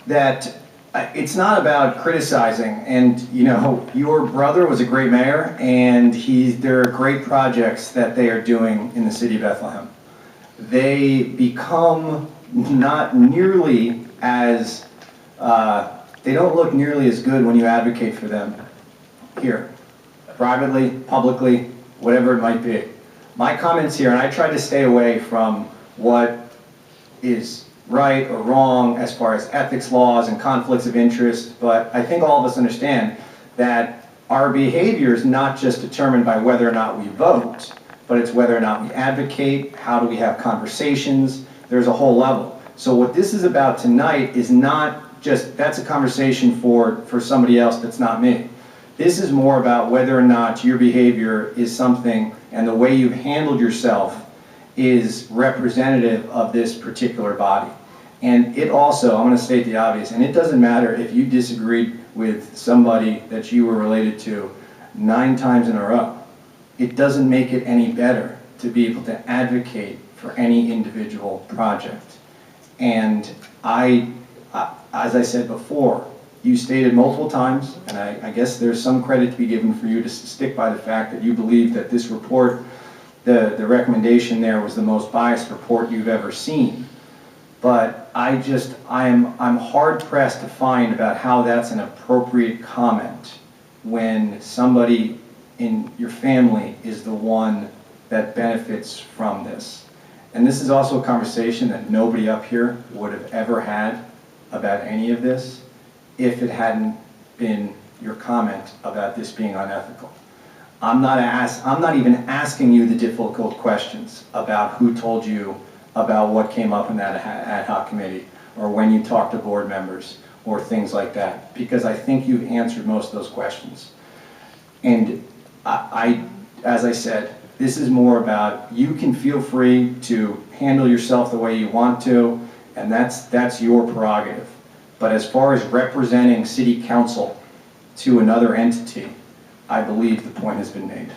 that it's not about criticizing. And you know, your brother was a great mayor, and there are great projects that they are doing in the city of Bethlehem. They become not nearly as, they don't look nearly as good when you advocate for them here, privately, publicly, whatever it might be. My comments here, and I try to stay away from what is right or wrong as far as ethics laws and conflicts of interest, but I think all of us understand that our behavior is not just determined by whether or not we vote, but it's whether or not we advocate, how do we have conversations. There's a whole level. So what this is about tonight is not just, that's a conversation for somebody else that's not me. This is more about whether or not your behavior is something, and the way you've handled yourself is representative of this particular body. And it also, I'm going to state the obvious, and it doesn't matter if you disagreed with somebody that you were related to 9 times in a row. It doesn't make it any better to be able to advocate for any individual project. And as I said before, you stated multiple times, and I guess there's some credit to be given for you to stick by the fact that you believe that this report, the recommendation there was the most biased report you've ever seen. But I'm hard pressed to find about how that's an appropriate comment when somebody in your family is the one that benefits from this. And this is also a conversation that nobody up here would have ever had about any of this if it hadn't been your comment about this being unethical. I'm not even asking you the difficult questions about who told you about what came up in that ad hoc committee, or when you talk to board members, or things like that, because I think you've answered most of those questions. And as I said, this is more about, you can feel free to handle yourself the way you want to, and that's your prerogative. But as far as representing city council to another entity, I believe the point has been made.